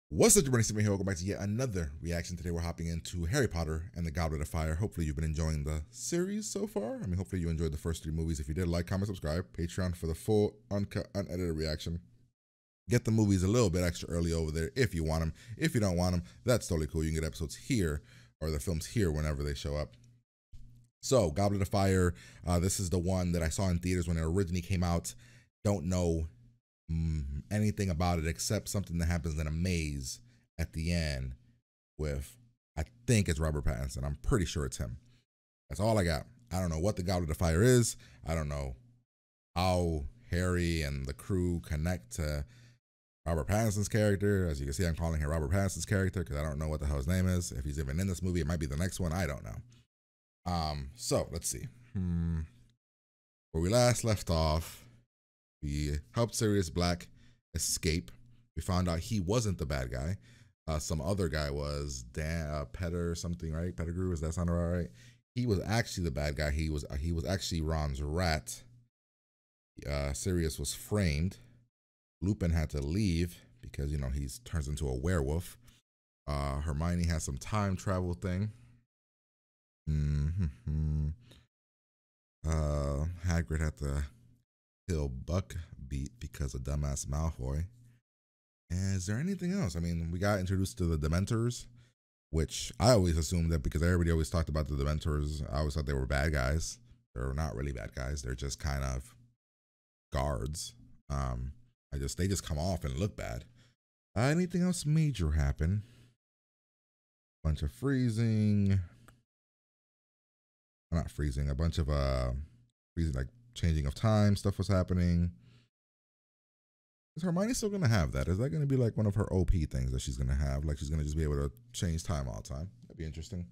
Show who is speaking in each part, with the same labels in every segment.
Speaker 1: What's up, everybody? Steven here. Welcome back to yet another reaction. Today we're hopping into Harry Potter and the Goblet of Fire. Hopefully you've been enjoying the series so far. I mean, hopefully you enjoyed the first three movies. If you did, like, comment, subscribe. Patreon for the full, uncut, unedited reaction. Get the movies a little bit extra early over there if you want them. If you don't want them, that's totally cool. You can get episodes here or the films here whenever they show up. So, Goblet of Fire, this is the one that I saw in theaters when it originally came out. Don't know anything about it except something that happens in a maze at the end with, I think it's Robert Pattinson. I'm pretty sure it's him. That's all I got. I don't know what the Goblet of Fire is. I don't know how Harry and the crew connect to Robert Pattinson's character. As you can see, I'm calling him Robert Pattinson's character because I don't know what the hell his name is. If he's even in this movie, it might be the next one. I don't know. So let's see. Where we last left off, we helped Sirius Black escape. We found out he wasn't the bad guy. Some other guy was Petter something, right? Pettigrew, does that sound about right? He was actually the bad guy. He was actually Ron's rat. Sirius was framed. Lupin had to leave because, you know, he turns into a werewolf. Hermione has some time travel thing. Hagrid had to kill Buckbeak because of dumbass Malfoy. And is there anything else? I mean, we got introduced to the Dementors, which I always assumed that because everybody always talked about the Dementors, I always thought they were bad guys. They're not really bad guys. They're just kind of guards. They just come off and look bad. Anything else major happen? Bunch of freezing. Not freezing. A bunch of freezing, like changing of time stuff was happening. Is Hermione still gonna have that? Is that gonna be like one of her OP things that she's gonna have? Like she's gonna just be able to change time all the time? That'd be interesting.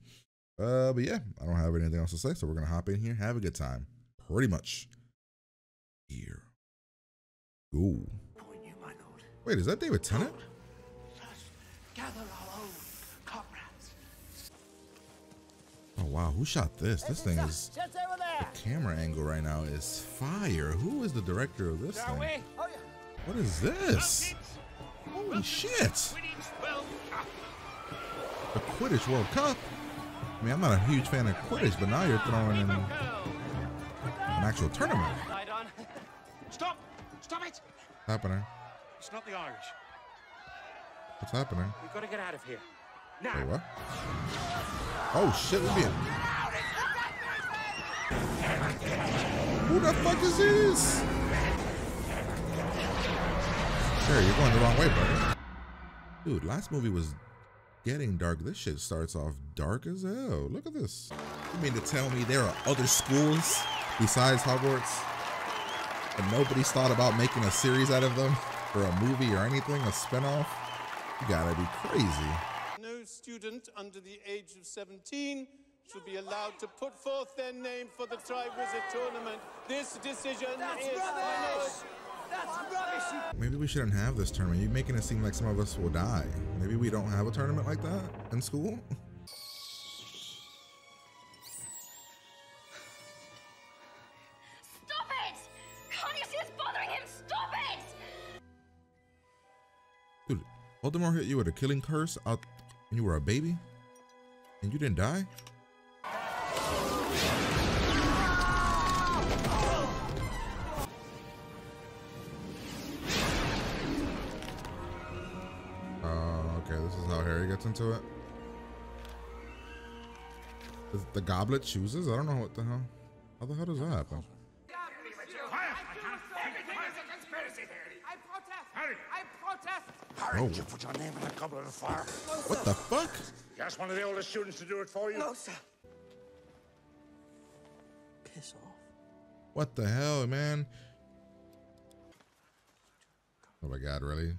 Speaker 1: But yeah, I don't have anything else to say, so we're gonna hop in here, have a good time. Pretty much. Here. Ooh. Wait, is that David Tennant?
Speaker 2: Gather our own comrades.
Speaker 1: Oh wow, who shot this? This thing is, the camera angle right now is fire. Who is the director of this thing? What is this? Holy shit! The Quidditch World Cup? I mean, I'm not a huge fan of Quidditch, but now you're throwing in an actual tournament.
Speaker 2: Stop! Stop it!
Speaker 1: What's happening?
Speaker 2: It's not the Irish.
Speaker 1: What's happening?
Speaker 2: We've got to get out of here. Now.
Speaker 1: Wait, what? Oh shit, we're being... Who the fuck is this? Sure, you're going the wrong way, buddy. Dude, last movie was getting dark. This shit starts off dark as hell. Look at this. You mean to tell me there are other schools besides Hogwarts and nobody's thought about making a series out of them or a movie or anything, a spinoff? You gotta be crazy.
Speaker 3: No student under the age of 17 should be allowed to put forth their name for the Triwizard Tournament. This decision is final. That's rubbish!
Speaker 1: Maybe we shouldn't have this tournament. You're making it seem like some of us will die. Maybe we don't have a tournament like that in school?
Speaker 4: Stop it! Can't you see it's bothering him? Stop it!
Speaker 1: Dude, Voldemort hit you with a killing curse out when you were a baby? And you didn't die? Okay, this is how Harry gets into it. The goblet chooses? I don't know what the hell. How the hell does that happen?
Speaker 2: Harry, did you put your name in the Goblet of Fire?
Speaker 1: What the fuck?
Speaker 2: You asked one of the oldest students to do it for you?
Speaker 3: No, sir. Piss off.
Speaker 1: What the hell, man? Oh my god, really?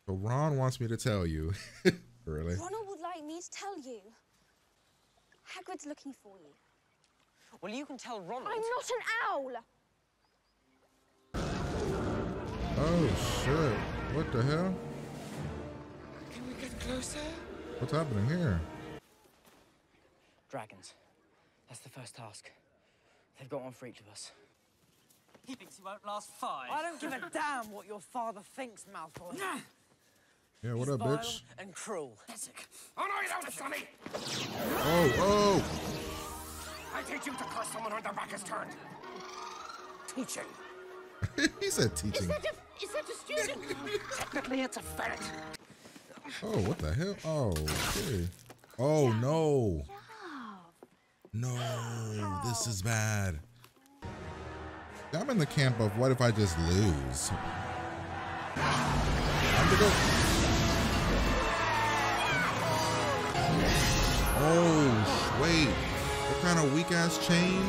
Speaker 1: So Ron wants me to tell you. Really?
Speaker 4: Ronald would like me to tell you. Hagrid's looking for you.
Speaker 5: Well, you can tell Ronald.
Speaker 4: I'm not an owl!
Speaker 1: Oh shit. What the hell?
Speaker 5: Can we get closer?
Speaker 1: What's happening here?
Speaker 5: Dragons. That's the first task. They've got one for each of us.
Speaker 6: He thinks he won't last 5.
Speaker 7: I don't give a damn what your father thinks, Malfoy.
Speaker 1: Yeah, what
Speaker 5: He's
Speaker 1: up,
Speaker 5: vile
Speaker 1: bitch?
Speaker 5: and cruel.
Speaker 2: Oh, no, you don't, Sonny!
Speaker 1: Oh,
Speaker 2: I teach you to curse someone when their back is turned. Teaching.
Speaker 1: oh. He said teaching.
Speaker 2: Is that a student? Technically, it's a ferret.
Speaker 1: Oh, what the hell? Oh, okay. Oh, no. No, this is bad. I'm in the camp of what if I just lose? I'm gonna go. Oh, wait. What kind of weak ass chain?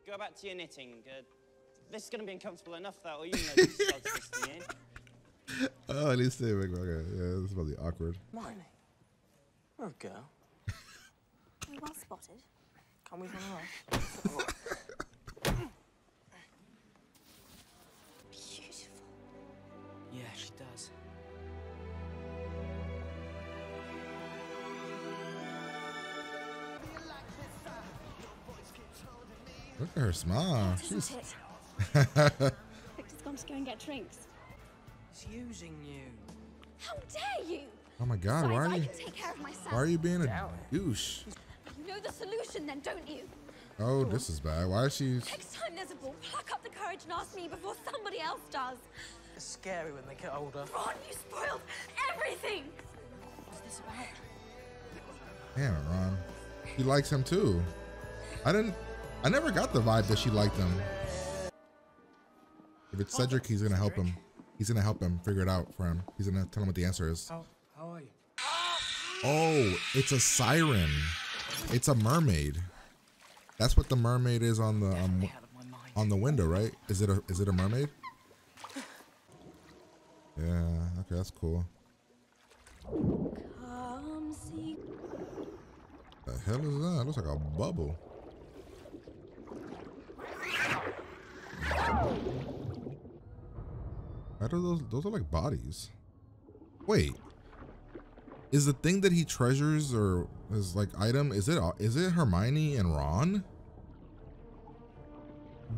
Speaker 5: Go back to your knitting. This is going to be uncomfortable enough, that, or you know this starts twisting in.
Speaker 1: Oh, at least they make okay. Yeah, this is about to be awkward.
Speaker 5: Miney, you're a girl.
Speaker 4: Oh, well spotted.
Speaker 5: Can we run along?
Speaker 4: Beautiful.
Speaker 5: Yeah, she does.
Speaker 1: Look at her smile.
Speaker 4: Isn't
Speaker 1: She's.
Speaker 4: it? Victor's gone to go and get drinks.
Speaker 5: He's using you.
Speaker 4: How dare you?
Speaker 1: Oh my God! Why
Speaker 4: Besides,
Speaker 1: are
Speaker 4: I
Speaker 1: you?
Speaker 4: can take care of myself.
Speaker 1: Why are you being a douche?
Speaker 4: You know the solution then, don't you?
Speaker 1: Oh, this is bad. Why is she?
Speaker 4: Next time there's a ball, pluck up the courage and ask me before somebody else does.
Speaker 5: It's scary when they get older.
Speaker 4: Ron, you spoiled everything.
Speaker 5: What's this about?
Speaker 1: Damn it, Ron. She likes him too. I never got the vibe that she liked him. If it's Cedric, he's gonna help him. He's gonna help him figure it out for him. He's gonna tell him what the answer is.
Speaker 5: How are you?
Speaker 1: Oh, it's a siren. It's a mermaid. That's what the mermaid is on the
Speaker 5: Out of my mind.
Speaker 1: on the window, right? Is it a mermaid? Yeah. Okay, that's cool.
Speaker 4: Come see.
Speaker 1: The hell is that? It looks like a bubble. How do those are like bodies. Wait. Is the thing that he treasures or his like item, is it Hermione and Ron?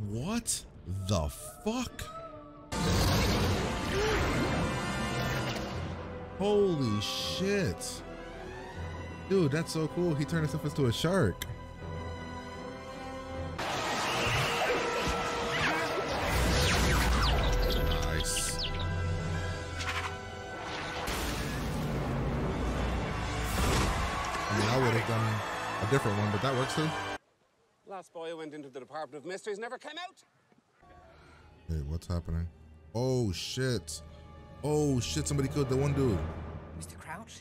Speaker 1: What the fuck? Holy shit. Dude, that's so cool. He turned himself into a shark. Nice. I mean, I would have done a different one, but that works too.
Speaker 3: Last boy who went into the Department of Mysteries never came out.
Speaker 1: Wait, what's happening? Oh shit. Oh shit, somebody killed the one dude.
Speaker 5: Mr. Crouch?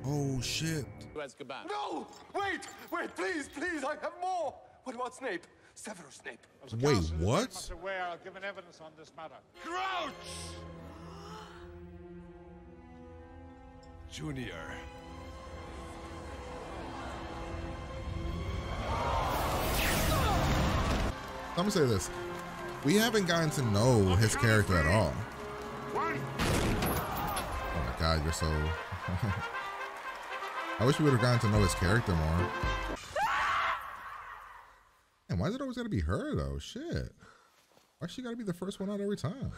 Speaker 1: Oh shit.
Speaker 3: To Azkaban.
Speaker 2: No! Wait! Wait, please, please, I have more! What about Snape? Severus Snape.
Speaker 1: Wait, what?
Speaker 2: Much aware I've given evidence on this matter.
Speaker 6: Crouch! Junior.
Speaker 1: I'm gonna say this. We haven't gotten to know his character at all. Oh my god, you're so... I wish we would have gotten to know his character more. And why is it always gotta be her though? Shit. Why she gotta be the first one out every time?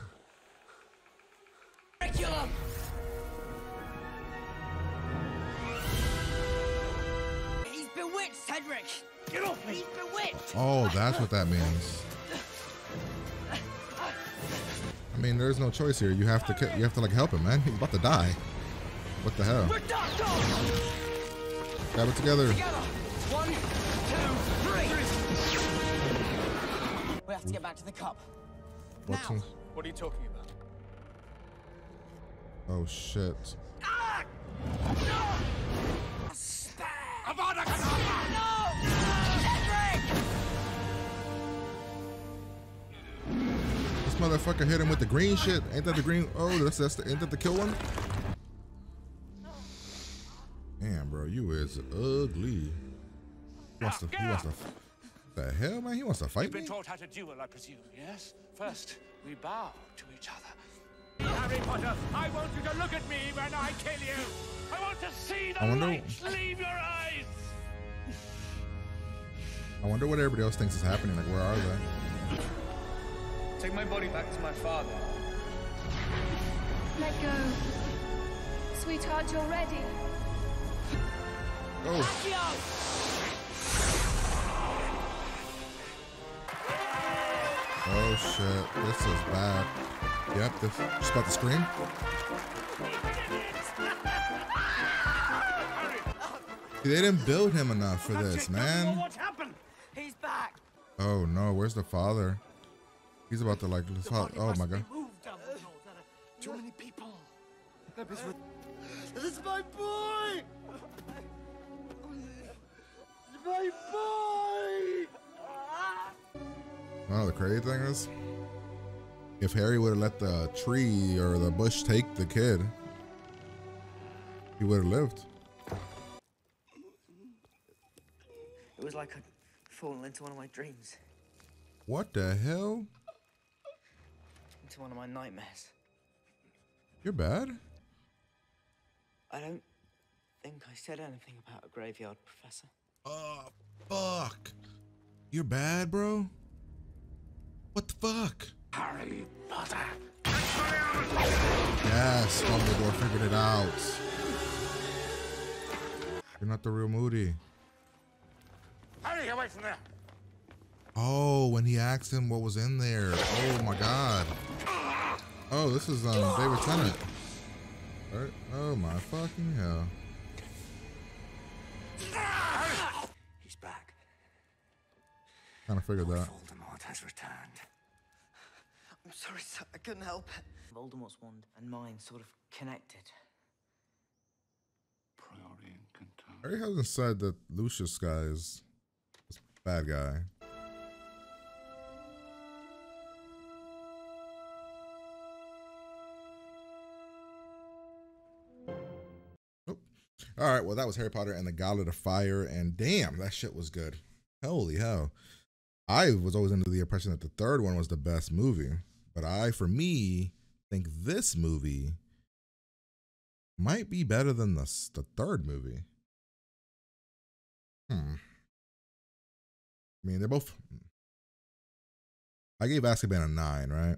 Speaker 5: Curriculum! He's bewitched, Cedric! Get off me! He's bewitched!
Speaker 1: Oh, that's what that means. I mean, there's no choice here. You have to like help him, man. He's about to die. What the hell?
Speaker 5: We're done!
Speaker 1: Grab it together.
Speaker 5: Together! 1, 2, 3! We have to get back to the cup.
Speaker 1: What's
Speaker 5: Now.
Speaker 1: in-
Speaker 3: What are you talking about?
Speaker 1: Oh shit.
Speaker 5: Avada Kedavra! No! Cedric!
Speaker 1: This motherfucker hit him with the green shit. Ain't that the green? Oh, ain't that the kill one? Damn, bro, you is ugly. He wants to. The hell, man? He wants to fight
Speaker 2: You've been
Speaker 1: me?
Speaker 2: taught how to duel, I presume, yes? First, we bow to each other. Harry Potter, I want you to look at me when I kill you. I want to see the
Speaker 1: I wonder-
Speaker 2: light leave your eyes.
Speaker 1: I wonder what everybody else thinks is happening. Like, where are they?
Speaker 6: Take my body back to my father.
Speaker 7: Let go. Sweetheart, you're ready.
Speaker 1: Oh. Oh shit, this is bad. Yep, this just about to scream. See, they didn't build him enough for this, man.
Speaker 2: What happened? He's back.
Speaker 1: Oh no, where's the father? He's about to like, oh my god.
Speaker 2: Too many people.
Speaker 3: This is my boy! My boy!
Speaker 1: Oh, the crazy thing is, if Harry would have let the tree or the bush take the kid, he would have lived.
Speaker 6: It was like I'd fallen into one of my dreams.
Speaker 1: What the hell?
Speaker 6: Into one of my nightmares.
Speaker 1: You're bad?
Speaker 6: I don't think I said anything about a graveyard, Professor.
Speaker 1: Oh, fuck. You're bad, bro? What the fuck?
Speaker 2: Harry Potter.
Speaker 1: Yes, Dumbledore figured it out. You're not the real Moody.
Speaker 2: Harry, away from there.
Speaker 1: Oh, when he asked him what was in there. Oh my god. Oh, this is David Tennant. Right? Oh my fucking hell.
Speaker 2: He's back.
Speaker 1: Kind of figured that.
Speaker 2: Voldemort has returned.
Speaker 6: I'm sorry, sir. I couldn't help it. Voldemort's wand and mine sort of connected.
Speaker 2: Priori and control.
Speaker 1: Harry hasn't said that Lucius guy is a bad guy. Nope. All right, well, that was Harry Potter and the Goblet of Fire, and damn, that shit was good. Holy hell. I was always under the impression that the third one was the best movie, but for me, think this movie might be better than the third movie. I mean, they're both. I gave Azkaban a 9, right?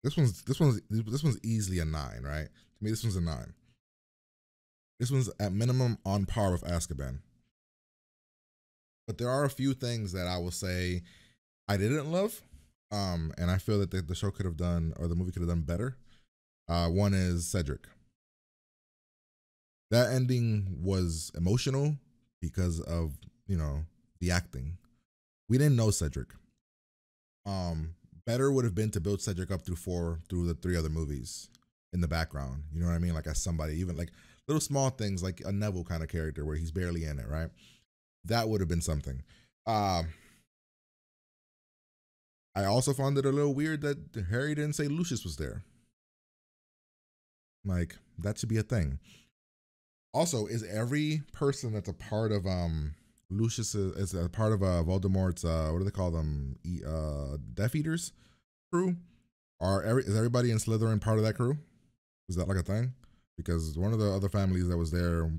Speaker 1: This one's easily a 9, right? To me, this one's a 9. This one's at minimum on par with Azkaban. But there are a few things that I will say I didn't love, and I feel that the show could have done, or the movie could have done better. One is Cedric. That ending was emotional because of, the acting. We didn't know Cedric. Better would have been to build Cedric up through the 3 other movies in the background. You know what I mean? Like as somebody, even like little small things, like a Neville kind of character where he's barely in it, right? That would have been something. I also found it a little weird that Harry didn't say Lucius was there. Like, that should be a thing. Also, is every person that's a part of Lucius is a part of Voldemort's what do they call them? Death Eaters crew? Is everybody in Slytherin part of that crew? Is that like a thing? Because one of the other families that was there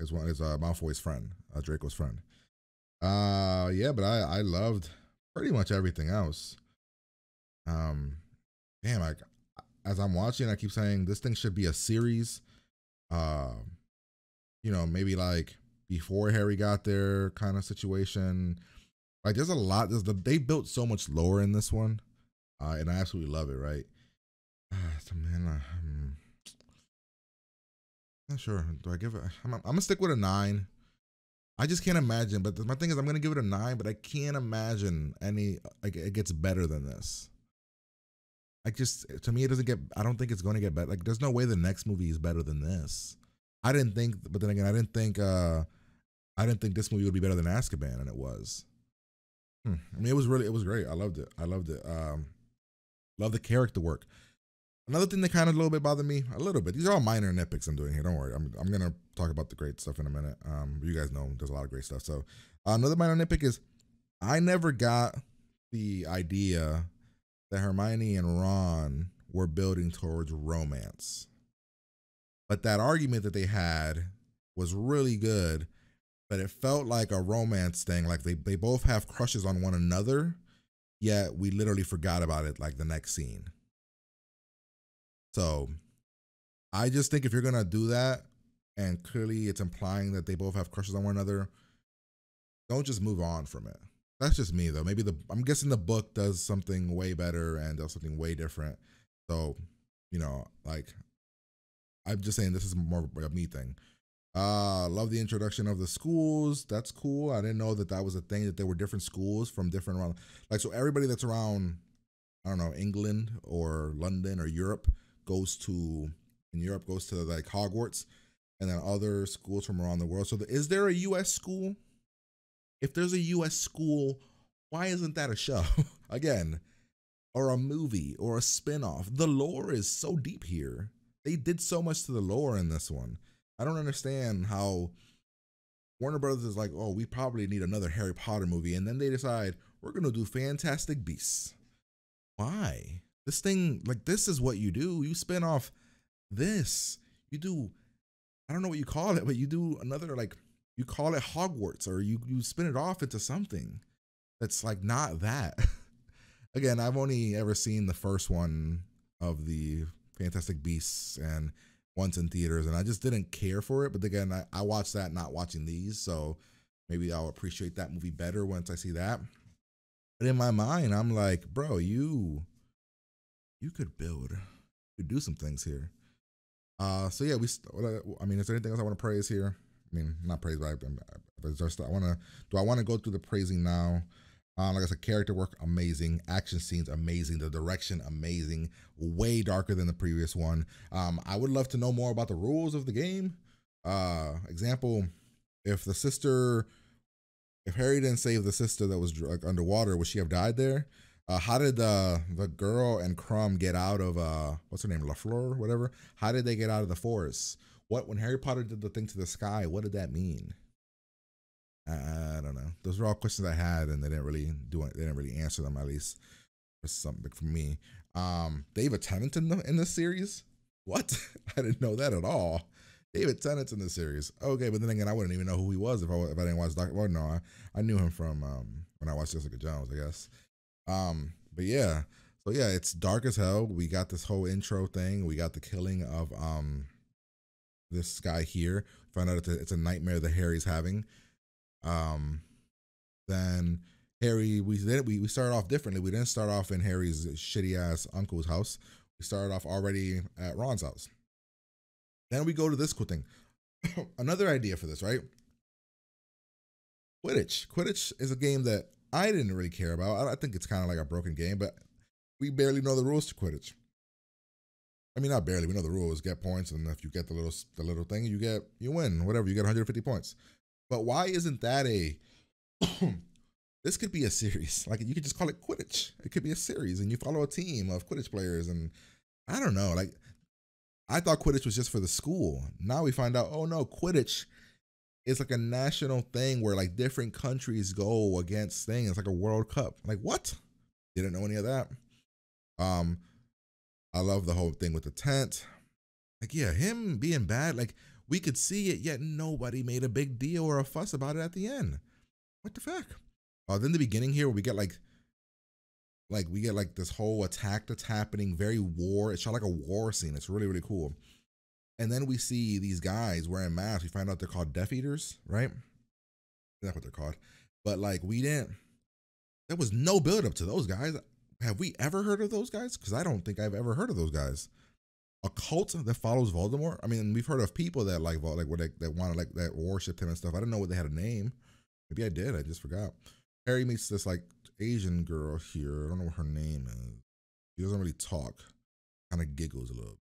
Speaker 1: is Malfoy's friend, Draco's friend. Yeah, but I loved pretty much everything else. Damn, as I'm watching, I keep saying this thing should be a series. Maybe like before Harry got there kind of situation. Like there's a lot. They built so much lore in this one, and I absolutely love it. Right? So man, I'm not sure. Do I give it? I'm gonna stick with a 9. I just can't imagine. But my thing is, I'm gonna give it a 9. But I can't imagine it gets better than this. To me, it doesn't get. I don't think it's going to get better. Like, there's no way the next movie is better than this. I didn't think, but then again, I didn't think this movie would be better than Azkaban, and it was. I mean, it was great. I loved it. Love the character work. Another thing that kind of a little bit bothered me, a little bit. These are all minor nitpicks I'm doing here. Don't worry. I'm gonna talk about the great stuff in a minute. You guys know there's a lot of great stuff. So another minor nitpick is I never got the idea that Hermione and Ron were building towards romance. But that argument that they had was really good. but it felt like a romance thing. Like they both have crushes on one another, yet we literally forgot about it like the next scene. So I just think if you're gonna do that, and clearly it's implying that they both have crushes on one another, don't just move on from it. That's just me though. Maybe I'm guessing the book does something way better and does something way different. So, you know, like I'm just saying this is more of a me thing. Love the introduction of the schools. That's cool. I didn't know that that was a thing, that there were different schools from different around. Like, so everybody that's around, I don't know, England or London or Europe goes to like Hogwarts, and then other schools from around the world. So is there a U.S. school? If there's a U.S. school, why isn't that a show again, or a movie or a spinoff? The lore is so deep here. They did so much to the lore in this one. I don't understand how Warner Brothers is like, oh, we probably need another Harry Potter movie, and then they decide we're gonna do Fantastic Beasts. Why? This thing, like, this is what you do. You spin off this. You do, I don't know what you call it, but you do another, like, you call it Hogwarts, or you spin it off into something that's like not that. Again, I've only ever seen the first one of the Fantastic Beasts and once in theaters, and I just didn't care for it. But again, I watched that not watching these, so maybe I'll appreciate that movie better once I see that. But in my mind, I'm like, bro, you could do some things here. So yeah, I mean, is there anything else I want to praise here? I mean, not praise, but I want to go through the praising now. Like I said, character work, amazing. Action scenes, amazing. The direction, amazing. Way darker than the previous one. I would love to know more about the rules of the game. Example, if Harry didn't save the sister that was like underwater, would she have died there? How did the girl and Crumb get out of what's her name, LaFleur, whatever? How did they get out of the forest? When Harry Potter did the thing to the sky, what did that mean? I don't know. Those were all questions I had, and they didn't really do it. They didn't really answer them, at least for something for me. David Tennant in this series? What? I didn't know that at all. David Tennant's in this series. Okay, but then again, I wouldn't even know who he was if I didn't watch Doctor. Well, no, I knew him from when I watched Jessica Jones, I guess. But yeah, so yeah, it's dark as hell. We got this whole intro thing. We got the killing of this guy here. Found out it's a nightmare that Harry's having. Then Harry, we started off differently. We didn't start off in Harry's shitty ass uncle's house. We started off already at Ron's house. Then we go to this cool thing. Another idea for this, right? Quidditch. Quidditch is a game that I didn't really care about. I think it's kind of like a broken game, but we barely know the rules to Quidditch. I mean, not barely. We know the rules. Get points, and if you get the little thing, you win. Whatever. You get 150 points. But why isn't that a? This could be a series. Like, you could just call it Quidditch. It could be a series, and you follow a team of Quidditch players, and I don't know. Like, I thought Quidditch was just for the school. Now we find out, oh no, Quidditch is like a national thing where like different countries go against things. It's like a World Cup. Like, what? Didn't know any of that. I love the whole thing with the tent. Like, yeah, him being bad, like, we could see it, yet nobody made a big deal or a fuss about it at the end. What the fuck? Then the beginning here, where we get this whole attack that's happening, very war. It's shot like a war scene. It's really, really cool. And then we see these guys wearing masks. We find out they're called Death Eaters, right? That's what they're called. But like, there was no build up to those guys. Have we ever heard of those guys? Because I don't think I've ever heard of those guys. A cult that follows Voldemort. I mean, we've heard of people that that want to that worship him and stuff. I didn't know what they had a name. Maybe I did. I just forgot. Harry meets this like Asian girl here. I don't know what her name is. She doesn't really talk. Kind of giggles a little.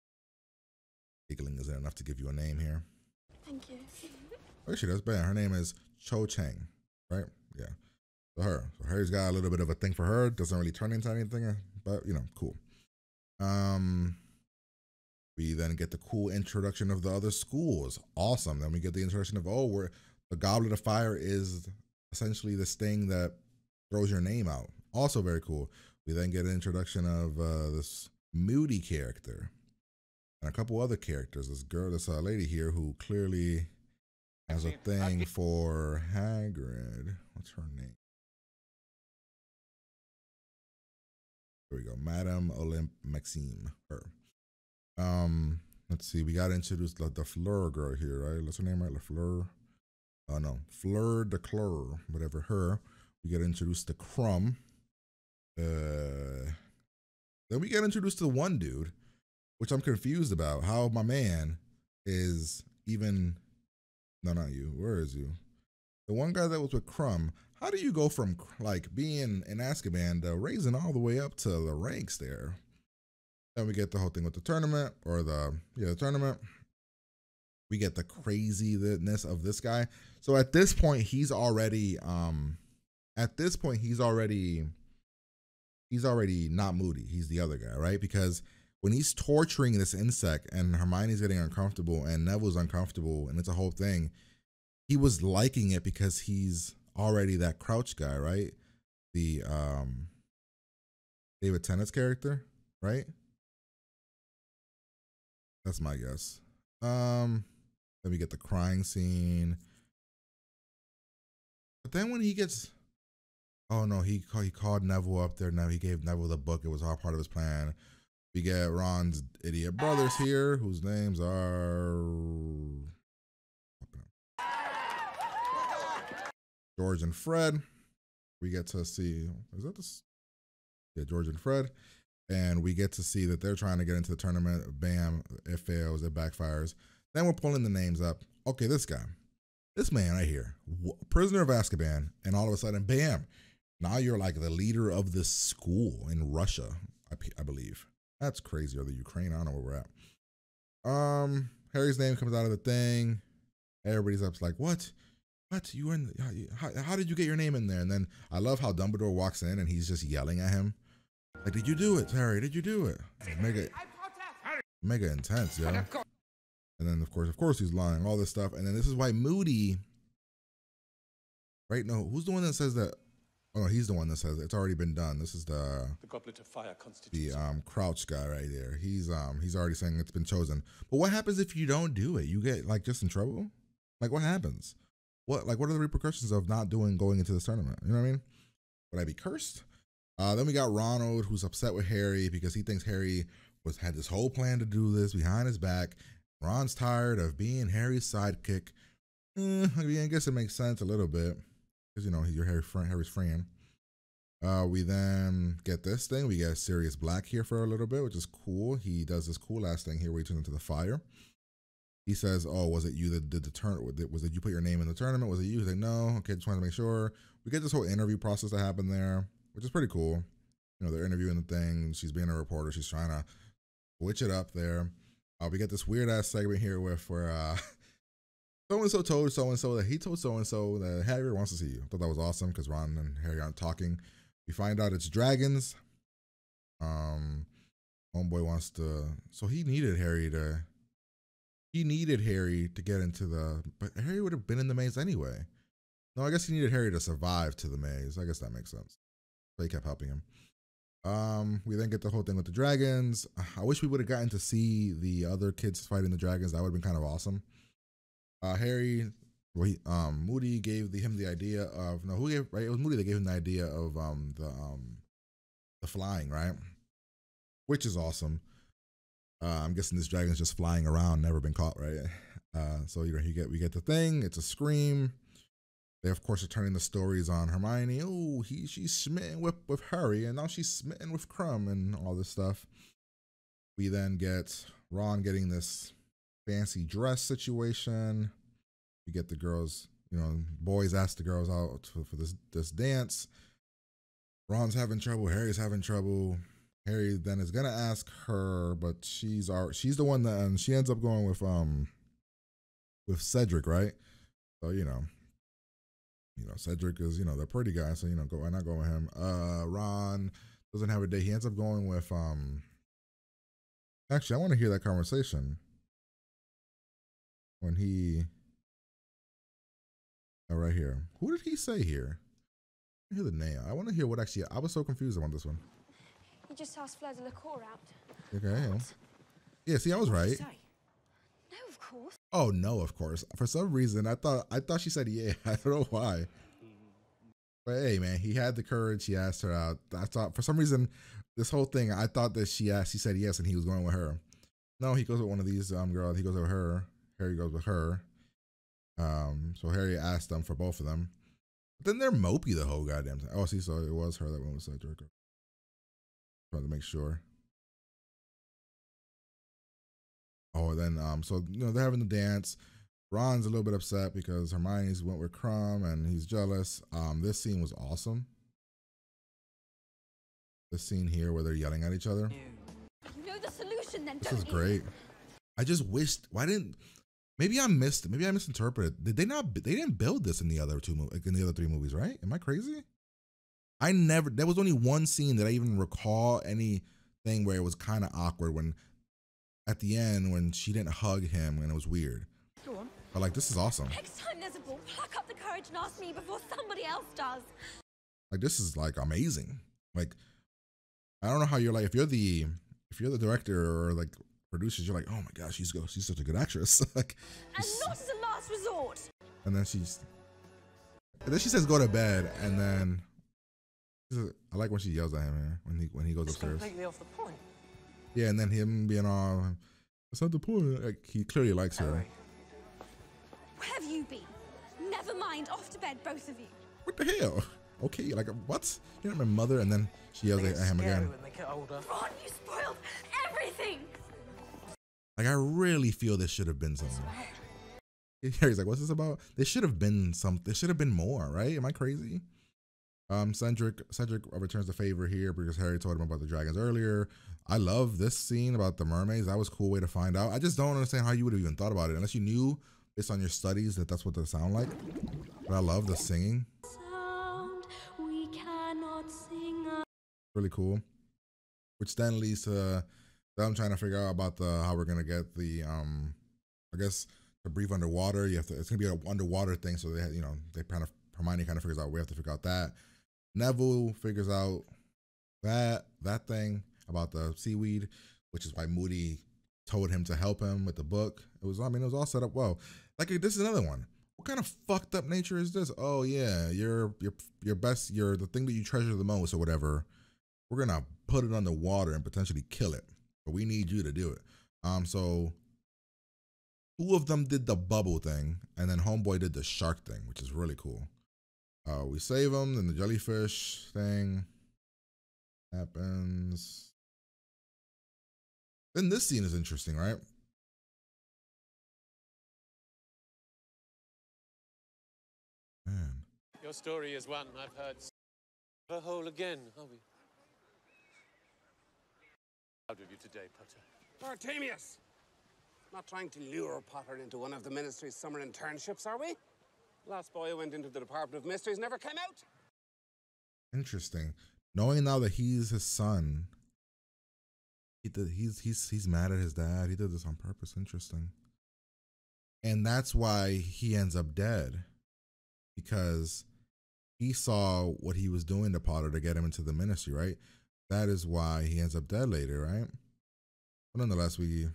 Speaker 1: Giggling isn't enough to give you a name here.
Speaker 4: Thank you.
Speaker 1: Actually, that's bad. Her name is Cho Chang, right? Yeah. So Harry's got a little bit of a thing for her. Doesn't really turn into anything, but you know, cool. We then get the cool introduction of the other schools. Awesome. Then we get the introduction of, where the Goblet of Fire is essentially this thing that throws your name out. Also very cool. We then get an introduction of this Moody character and a couple other characters. This lady here who clearly has a thing for Hagrid. What's her name? Here we go. Madame Olympe Maxime. Her. Let's see. We got introduced the Fleur girl here, right? What's her name, right? La Fleur. Oh no, Fleur de Cleur, whatever. Her. We get introduced to Crumb. Then we get introduced to one dude, which I'm confused about. How my man is even. No, not you. Where is you? The one guy that was with Crumb. How do you go from like being in Azkaban to raising all the way up to the ranks there? Then we get the whole thing with the tournament, or the tournament. We get the craziness of this guy. So at this point, he's already not Moody. He's the other guy, right? Because when he's torturing this insect and Hermione's getting uncomfortable and Neville's uncomfortable and it's a whole thing, he was liking it because he's already that Crouch guy, right? The David Tennant's character, right? That's my guess. Then we get the crying scene. But then when he gets, oh no, he called Neville up there. Now he gave Neville the book. It was all part of his plan. We get Ron's idiot brothers here, whose names are George and Fred. We get to see, is that this? Yeah, George and Fred. And we get to see that they're trying to get into the tournament. Bam, it fails, it backfires. Then we're pulling the names up. Okay, this guy, this man right here, prisoner of Azkaban, and all of a sudden, bam, now you're like the leader of this school in Russia, I believe. That's crazy, or the Ukraine, I don't know where we're at. Harry's name comes out of the thing. Everybody's up like, what? What? You were in, how did you get your name in there? And then I love how Dumbledore walks in and he's just yelling at him. Like, did you do it, Harry? Did you do it? Mega intense, yo. And then, of course, he's lying, all this stuff. And then this is why Moody, right? No, who's the one that says that? Oh, no, he's the one that says it's already been done. This is the
Speaker 3: Goblet of Fire constitutes
Speaker 1: the Crouch guy right there. He's already saying it's been chosen. But what happens if you don't do it? You get like just in trouble? Like what happens? What are the repercussions of not going into this tournament? You know what I mean? Would I be cursed? Then we got Ronald, who's upset with Harry because he thinks Harry had this whole plan to do this behind his back. Ron's tired of being Harry's sidekick. I guess it makes sense a little bit because you know he's Harry's friend. We then get this thing. We get Sirius Black here for a little bit, which is cool. He does this cool ass thing here where he turns into the fire. He says, "Oh, was it you that did the tournament? Was it you put your name in the tournament? Was it you?" He's like, "No." Okay, just wanted to make sure. We get this whole interview process that happened there, which is pretty cool. You know, they're interviewing the thing. She's being a reporter. She's trying to switch it up there. We get this weird ass segment here where so-and-so told so-and-so that he told so-and-so that Harry wants to see you. I thought that was awesome because Ron and Harry aren't talking. We find out it's dragons. Homeboy wants to, so he needed Harry to get into but Harry would have been in the maze anyway. No, I guess he needed Harry to survive to the maze. I guess that makes sense. So he kept helping him. We then get the whole thing with the dragons. I wish we would have gotten to see the other kids fighting the dragons. That would have been kind of awesome. Moody gave him the idea of, no, who gave, right? It was Moody that gave him the idea of the flying, right? Which is awesome. I'm guessing this dragon's just flying around, never been caught, right? So we get the thing. It's a scream. They of course are turning the stories on Hermione. Oh, she's smitten with Harry, and now she's smitten with Crumb, and all this stuff. We then get Ron getting this fancy dress situation. We get the girls, you know, boys ask the girls out for this dance. Ron's having trouble. Harry's having trouble. Harry then is gonna ask her, but she's the one that, and she ends up going with Cedric, right? So you know, Cedric is, you know, the pretty guy, so you know, why not go with him? Ron doesn't have a date. He ends up going with Actually, I want to hear that conversation when he. Oh, right here. Who did he say here? I hear the name. I want to hear what actually. I was so confused on this one.
Speaker 4: You just asked Fleur de la Cour out.
Speaker 1: Okay. Yeah. See, I was right.
Speaker 4: No, of course.
Speaker 1: Oh no, of course. For some reason, I thought she said yeah. I don't know why. But hey, man, he had the courage. He asked her out. I thought for some reason, this whole thing, I thought that she said yes, and he was going with her. No, he goes with one of these girls. He goes with her. Harry goes with her. So Harry asked them for both of them. But then they're mopey the whole goddamn time. Oh, see, so it was her that went with Cedric. Trying to make sure. Oh, then so they're having the dance. Ron's a little bit upset because Hermione's went with Crumb and he's jealous. This scene was awesome. This scene here where they're yelling at each other.
Speaker 4: You know the solution then,
Speaker 1: This
Speaker 4: don't
Speaker 1: is
Speaker 4: you?
Speaker 1: great. I just wished maybe I missed it. Maybe I misinterpreted. They didn't build this in the other three movies, right? Am I crazy? There was only one scene that I even recall anything where it was kind of awkward when at the end when she didn't hug him and it was weird.
Speaker 4: Go on.
Speaker 1: But like, this is awesome.
Speaker 4: Next time there's a ball, pluck up the courage and ask me before somebody else does.
Speaker 1: Like, this is like amazing. Like, I don't know how you're like, if you're the director or like producers, you're like, oh my gosh, she's such a good actress. Like,
Speaker 4: And not as a last resort.
Speaker 1: and then she says go to bed, and then I like when she yells at him, man, when he goes upstairs.
Speaker 6: Completely off the point.
Speaker 1: Yeah, and then him being all, that's not the point. Like, he clearly likes her.
Speaker 4: Where have you been? Never mind, off to bed, both of you.
Speaker 1: What the hell? Okay, like, what? You're not my mother. And then she yells at him again.
Speaker 6: When they get older.
Speaker 4: Ron, you spoiled everything.
Speaker 1: Like, I really feel this should have been something. Harry's like, what's this about? There should have been more, right? Am I crazy? Cedric returns the favor here because Harry told him about the dragons earlier. I love this scene about the mermaids. That was a cool way to find out. I just don't understand how you would have even thought about it unless you knew based on your studies that that's what they sound like. But I love the singing.
Speaker 4: Sound we cannot sing.
Speaker 1: Really cool. Which then leads to them trying to figure out about how we're gonna get the I guess to breathe underwater. It's gonna be an underwater thing. So Hermione kind of figures out we have to figure out that. Neville figures out that thing about the seaweed, which is why Moody told him to help him with the book. It was all set up well. Like, this is another one. What kind of fucked up nature is this? Oh yeah, your best, the thing that you treasure the most or whatever. We're gonna put it underwater and potentially kill it, but we need you to do it. So two of them did the bubble thing, and then Homeboy did the shark thing, which is really cool. We save them, then the jellyfish thing happens. Then this scene is interesting, right? Man.
Speaker 3: Your story is one I've heard. The whole again, are we? Proud of you today, Potter.
Speaker 8: Artemius! Not trying to lure Potter into one of the Ministry's summer internships, are we? Last boy who went into the Department of Mysteries never came out.
Speaker 1: Interesting. Knowing now that he's his son, he's mad at his dad. He did this on purpose. Interesting. And that's why he ends up dead. Because he saw what he was doing to Potter to get him into the Ministry, right? That is why he ends up dead later, right? But nonetheless, what's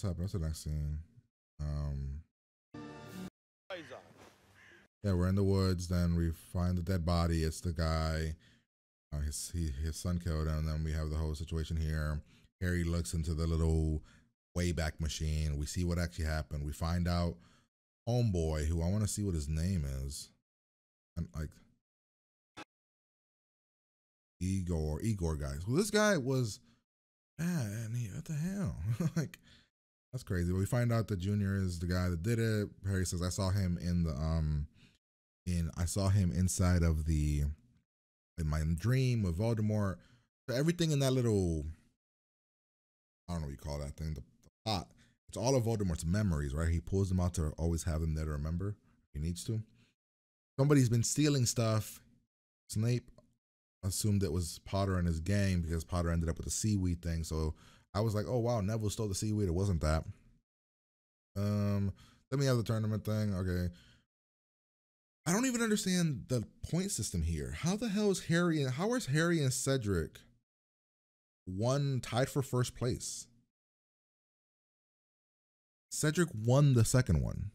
Speaker 1: happening? What's the next scene? Yeah, we're in the woods. Then we find the dead body. It's the guy. His son killed him. And then we have the whole situation here. Harry looks into the little Wayback Machine. We see what actually happened. We find out Homeboy, who I want to see what his name is. And like Igor guy. So this guy was bad. What the hell? Like, that's crazy. But we find out that Junior is the guy that did it. Harry says, I saw him inside of in my dream with Voldemort. So everything in that little, I don't know what you call that thing, the pot. It's all of Voldemort's memories, right? He pulls them out to always have them there to remember if he needs to. Somebody's been stealing stuff. Snape assumed it was Potter and his gang because Potter ended up with the seaweed thing. So I was like, oh wow, Neville stole the seaweed. It wasn't that. Then we have the tournament thing. Okay. I don't even understand the point system here. How the hell is how is Harry and Cedric tied for first place? Cedric won the second one.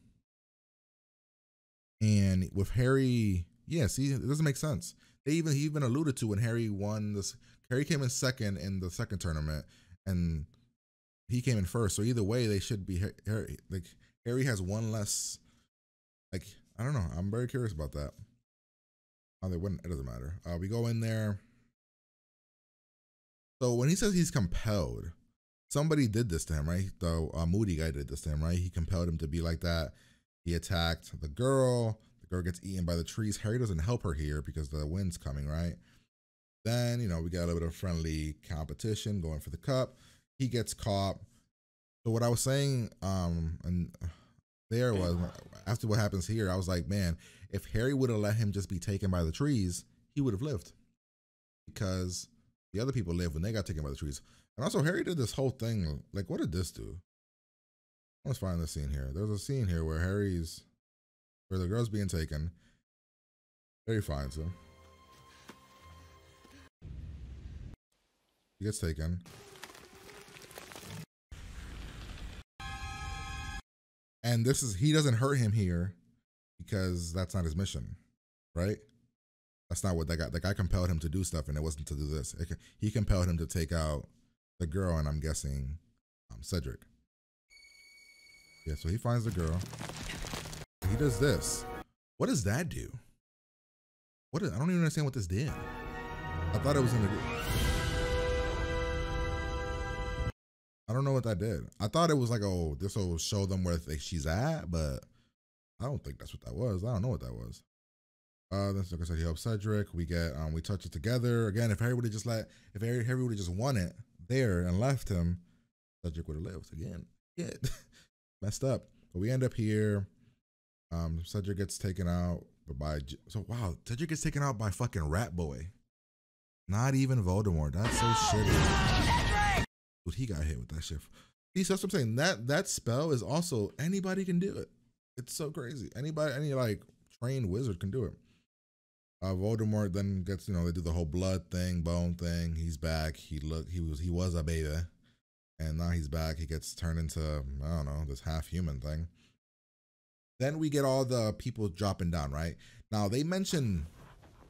Speaker 1: And with Harry, yeah, see, it doesn't make sense. He even alluded to when Harry won this. Harry came in second in the second tournament, and he came in first. So either way, they should be Harry. Like Harry has one less. Like I don't know. I'm very curious about that. How they wouldn't. It doesn't matter. We go in there. So when he says he's compelled, somebody did this to him, right? The Moody guy did this to him, right? He compelled him to be like that. He attacked the girl. The girl gets eaten by the trees. Harry doesn't help her here because the wind's coming, right? Then, you know, we got a little bit of friendly competition going for the cup. He gets caught. So what I was saying, and there was, after what happens here, I was like, man, if Harry would have let him just be taken by the trees, he would have lived. Because the other people lived when they got taken by the trees. And also, Harry did this whole thing. Like, what did this do? Let's find the scene here. There's a scene here where where the girl's being taken. Harry finds him. He gets taken. And he doesn't hurt him here because that's not his mission, right? That's not what the guy compelled him to do stuff, and it wasn't to do this. He compelled him to take out the girl, and I'm guessing Cedric. Yeah, so he finds the girl. He does this. What does that do? I don't even understand what this did. I thought it was gonna do. I don't know what that did. I thought it was like, oh, this will show them where she's at, but I don't think that's what that was. I don't know what that was. Then like I said, he helps Cedric. We touch it together. Again, if Harry would have Harry would have just won it there and left him, Cedric would have lived again. Yeah. Messed up. But we end up here. Cedric gets taken out Cedric gets taken out by fucking Rat Boy. Not even Voldemort. That's so shitty. Dude, he got hit with that shit. That's what I'm saying. That spell is also, anybody can do it. It's so crazy. Any like trained wizard can do it. Voldemort then gets, they do the whole blood thing, bone thing. He's back. He was a baby, and now he's back. He gets turned into, I don't know, this half human thing. Then we get all the people dropping down, right? Now they mention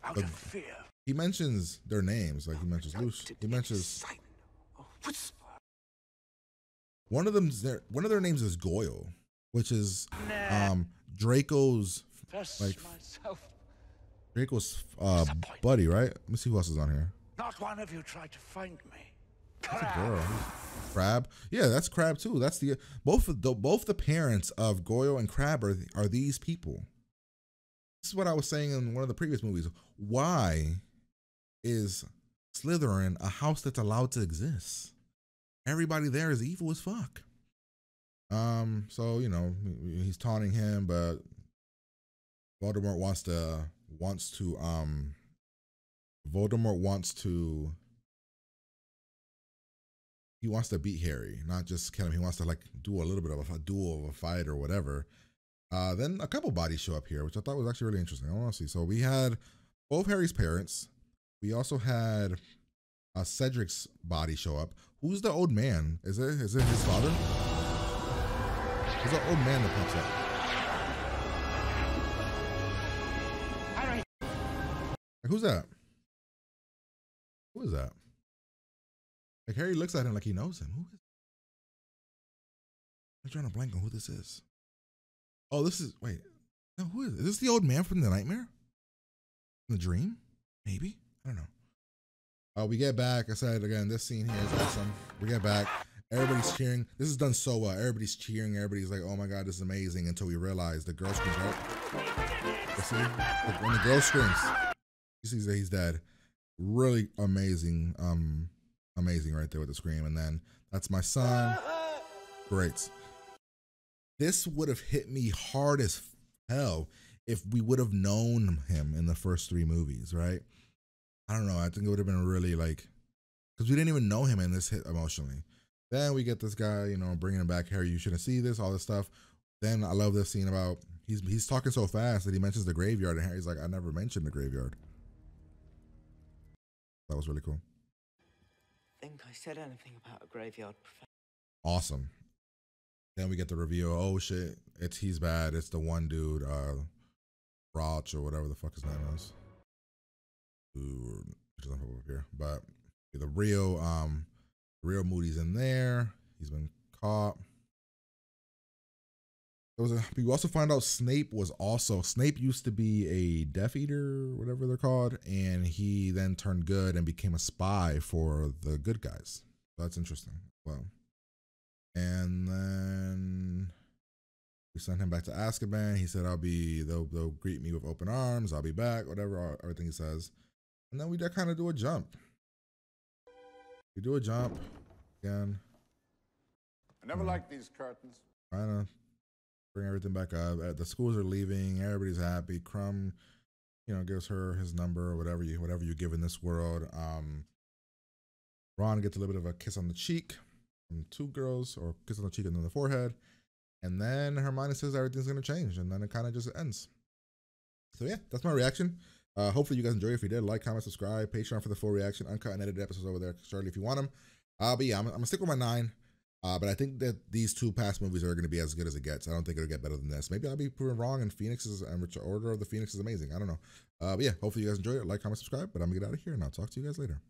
Speaker 2: Out of fear.
Speaker 1: He mentions their names, like he mentions Luce. He mentions one of their names is Goyle, which is Draco's Draco's buddy, right? Let me see who else is on here.
Speaker 2: Not one of you tried to find me.
Speaker 1: That's a girl. Crab. Yeah, that's Crab too. That's both the parents of Goyle and Crab are these people. This is what I was saying in one of the previous movies. Why is Slytherin a house that's allowed to exist? Everybody there is evil as fuck. So he's taunting him, but Voldemort wants to beat Harry, not just kill him. He wants to like do a little bit of a duel of a fight or whatever. Then a couple bodies show up here, which I thought was actually really interesting. I want to see. So we had both Harry's parents. We also had Cedric's body show up. Who's the old man? Is it his father? There's an old man that pops up.
Speaker 2: Harry.
Speaker 1: Who's that? Who is that? Like Harry looks at him like he knows him. Who is? I'm trying to blank on who this is. Oh, wait. No, who is it? Is this the old man from the nightmare? From the dream? Maybe? I don't know. We get back. I said again, this scene here is awesome. We get back. Everybody's cheering. This is done so well. Everybody's cheering. Everybody's like, oh my God, this is amazing, until we realize the girl screams out. You see? When the girl screams, you see that he's dead. Really amazing. Amazing right there with the scream. And then that's my son. Great. This would have hit me hard as hell if we would have known him in the first 3 movies, right? I don't know. I think it would have been really like, because we didn't even know him in this hit emotionally. Then we get this guy, bringing him back. Harry, you shouldn't see this, all this stuff. Then I love this scene about, he's talking so fast that he mentions the graveyard, and Harry's like, I never mentioned the graveyard. That was really cool.
Speaker 6: Think I said anything about a graveyard, Professor?
Speaker 1: Awesome. Then we get the reveal. Oh shit, he's bad. It's the one dude, Roch or whatever the fuck his name is. Ooh, it doesn't pop up here, but the real Moody's in there. He's been caught. We also find out Snape used to be a Death Eater, whatever they're called, and he then turned good and became a spy for the good guys. So that's interesting. Well, and then we sent him back to Azkaban. He said, they'll greet me with open arms. I'll be back, whatever, everything he says. And then we kind of do a jump. We do a jump again.
Speaker 9: I never liked these curtains.
Speaker 1: Trying to bring everything back up. The schools are leaving. Everybody's happy. Crumb, gives her his number or whatever you give in this world. Ron gets a little bit of a kiss on the cheek from two girls, or kiss on the cheek and then the forehead. And then Hermione says everything's going to change. And then it kind of just ends. So yeah, that's my reaction. Hopefully you guys enjoy it. If you did, like, comment, subscribe. Patreon for the full reaction. Uncut and edited episodes over there, Charlie, if you want them. But yeah, I'm going to stick with my 9. But I think that these two past movies are going to be as good as it gets. I don't think it'll get better than this. Maybe I'll be proven wrong, and Order of the Phoenix is amazing. I don't know. But yeah, hopefully you guys enjoy it. Like, comment, subscribe. But I'm going to get out of here, and I'll talk to you guys later.